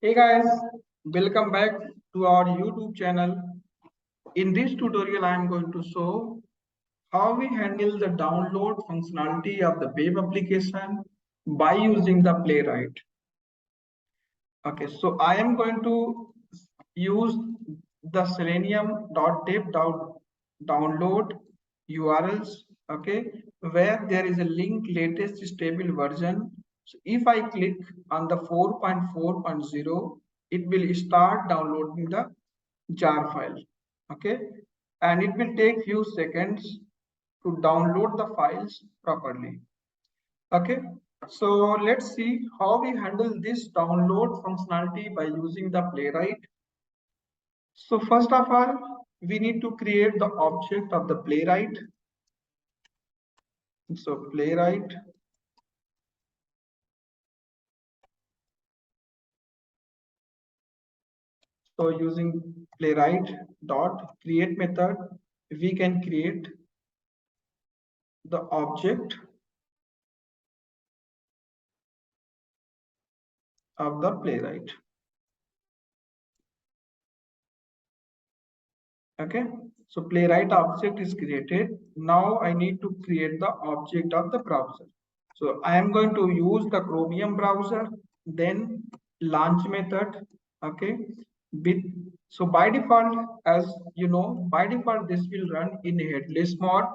Hey guys, welcome back to our YouTube channel. In this tutorial, I am going to show how we handle the download functionality of the web application by using the Playwright. Okay, so I am going to use the selenium.dev download URLs, okay, where there is a link latest stable version. So if I click on the 4.4.0, it will start downloading the jar file, okay, and it will take few seconds to download the files properly. Okay, so let's see how we handle this download functionality by using the Playwright. So first of all, we need to create the object of the Playwright. So Playwright. So using Playwright dot create method, we can create the object of the Playwright. Okay, so Playwright object is created. Now I need to create the object of the browser. So I am going to use the Chromium browser, then launch method. Okay, with so by default, as you know, by default this will run in headless mode.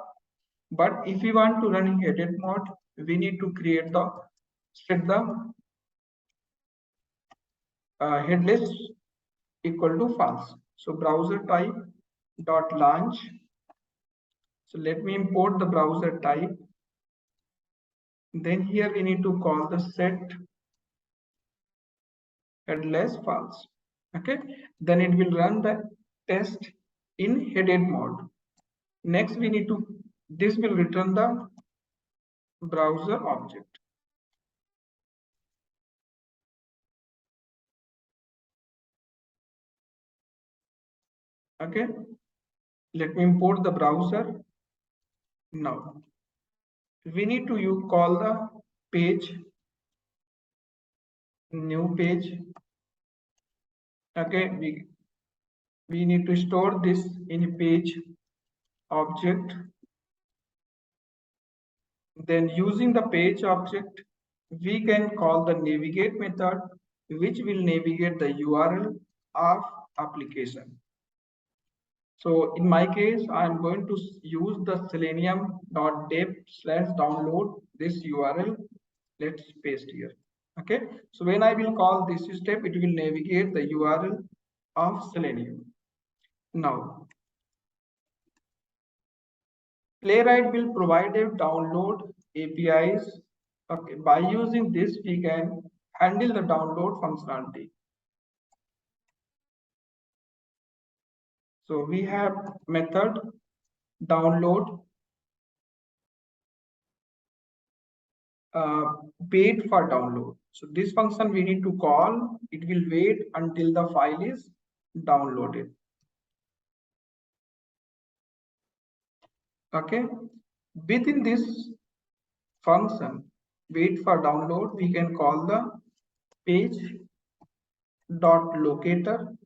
But if we want to run in headed mode, we need to create the set the headless equal to false. So browser type dot launch. So let me import the browser type. Then here we need to call the set headless false. Okay, then it will run the test in headed mode. Next we need to, this will return the browser object. Okay, let me import the browser. Now we need to call the page, new page. Okay, we need to store this in page object. Then using the page object, we can call the navigate method, which will navigate the URL of application. So in my case, I'm going to use the selenium.dev/download this URL. Let's paste here. Okay. So when I will call this step, it will navigate the URL of Selenium. Now, Playwright will provide a download APIs. Okay. By using this, we can handle the download functionality. So we have method download wait for download. So this function we need to call, it will wait until the file is downloaded. Okay, within this function wait for download, we can call the page dot locator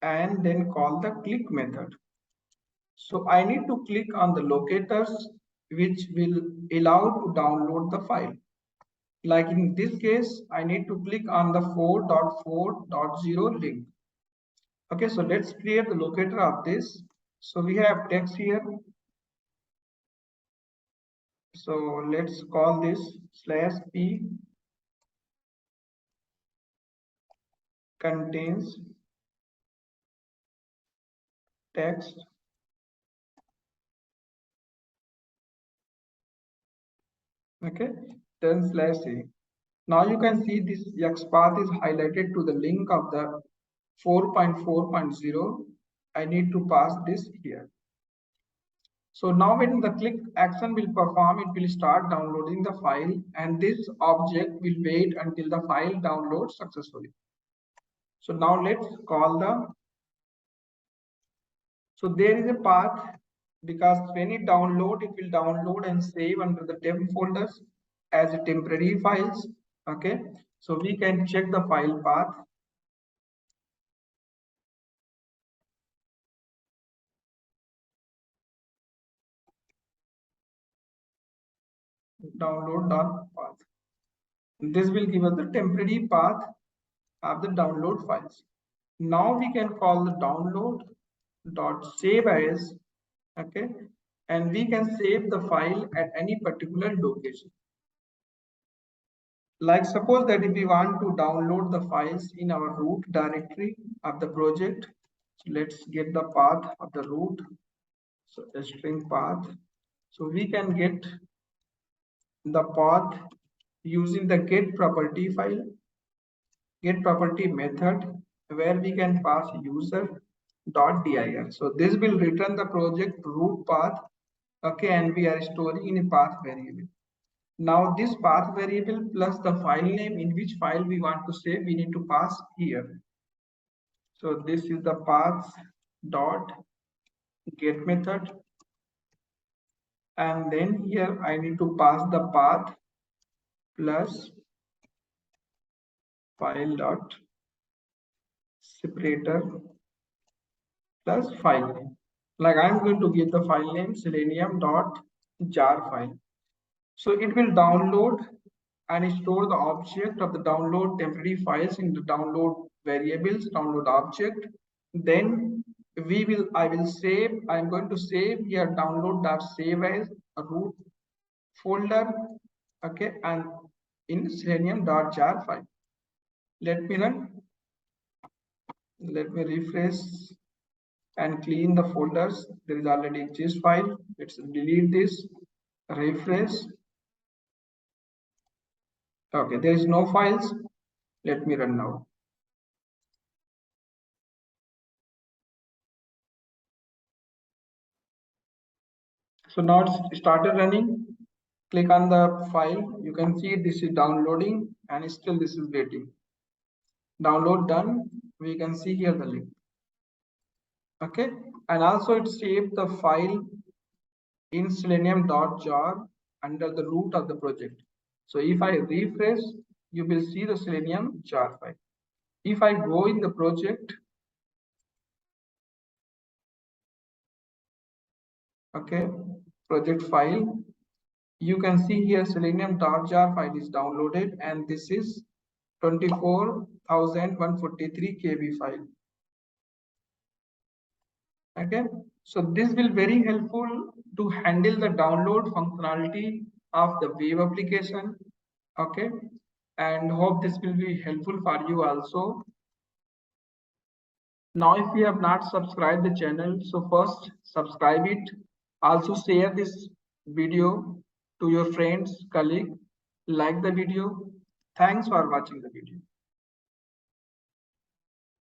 and then call the click method. So I need to click on the locators which will allow to download the file. Like in this case, I need to click on the 4.4.0 link. Okay, so let's create the locator of this. So we have text here. So let's call this /p contains text. Okay, then /a. Now you can see this X path is highlighted to the link of the 4.4.0. I need to pass this here. So now when the click action will perform, it will start downloading the file and this object will wait until the file downloads successfully. So now let's call the, so there is a path because when it download, it will download and save under the temp folders as a temporary files. Okay. So we can check the file path. Download.path. This will give us the temporary path of the download files. Now we can call the download.save as, okay, and we can save the file at any particular location. Like suppose that if we want to download the files in our root directory of the project, so let's get the path of the root. So a string path. So we can get the path using the get property file, get property method, where we can pass user.dir. So this will return the project root path, okay, and we are storing in a path variable. Now this path variable plus the file name in which file we want to save, we need to pass here. So this is the path dot get method, and then here I need to pass the path plus file dot separator plus file name. Like I'm going to give the file name selenium.jar file. So it will download and store the object of the download temporary files in the download variables, download object. Then I will save, I'm going to save here download.save as a root folder, okay, and in selenium.jar file. Let me run, let me refresh and clean the folders. There is already a gist file. Let's delete this, refresh. Okay, there is no files. Let me run now. So now it's started running. Click on the file. You can see this is downloading and still this is waiting. Download done. We can see here the link. Okay, and also it saved the file in selenium.jar under the root of the project. So if I refresh, you will see the selenium jar file. If I go in the project, okay, project file, you can see here selenium.jar file is downloaded, and this is 24,143 KB file. Okay, so this will very helpful to handle the download functionality of the web application. Okay, and hope this will be helpful for you also. Now if you have not subscribed the channel, so first subscribe it. Also share this video to your friends, colleague. Like the video. Thanks for watching the video.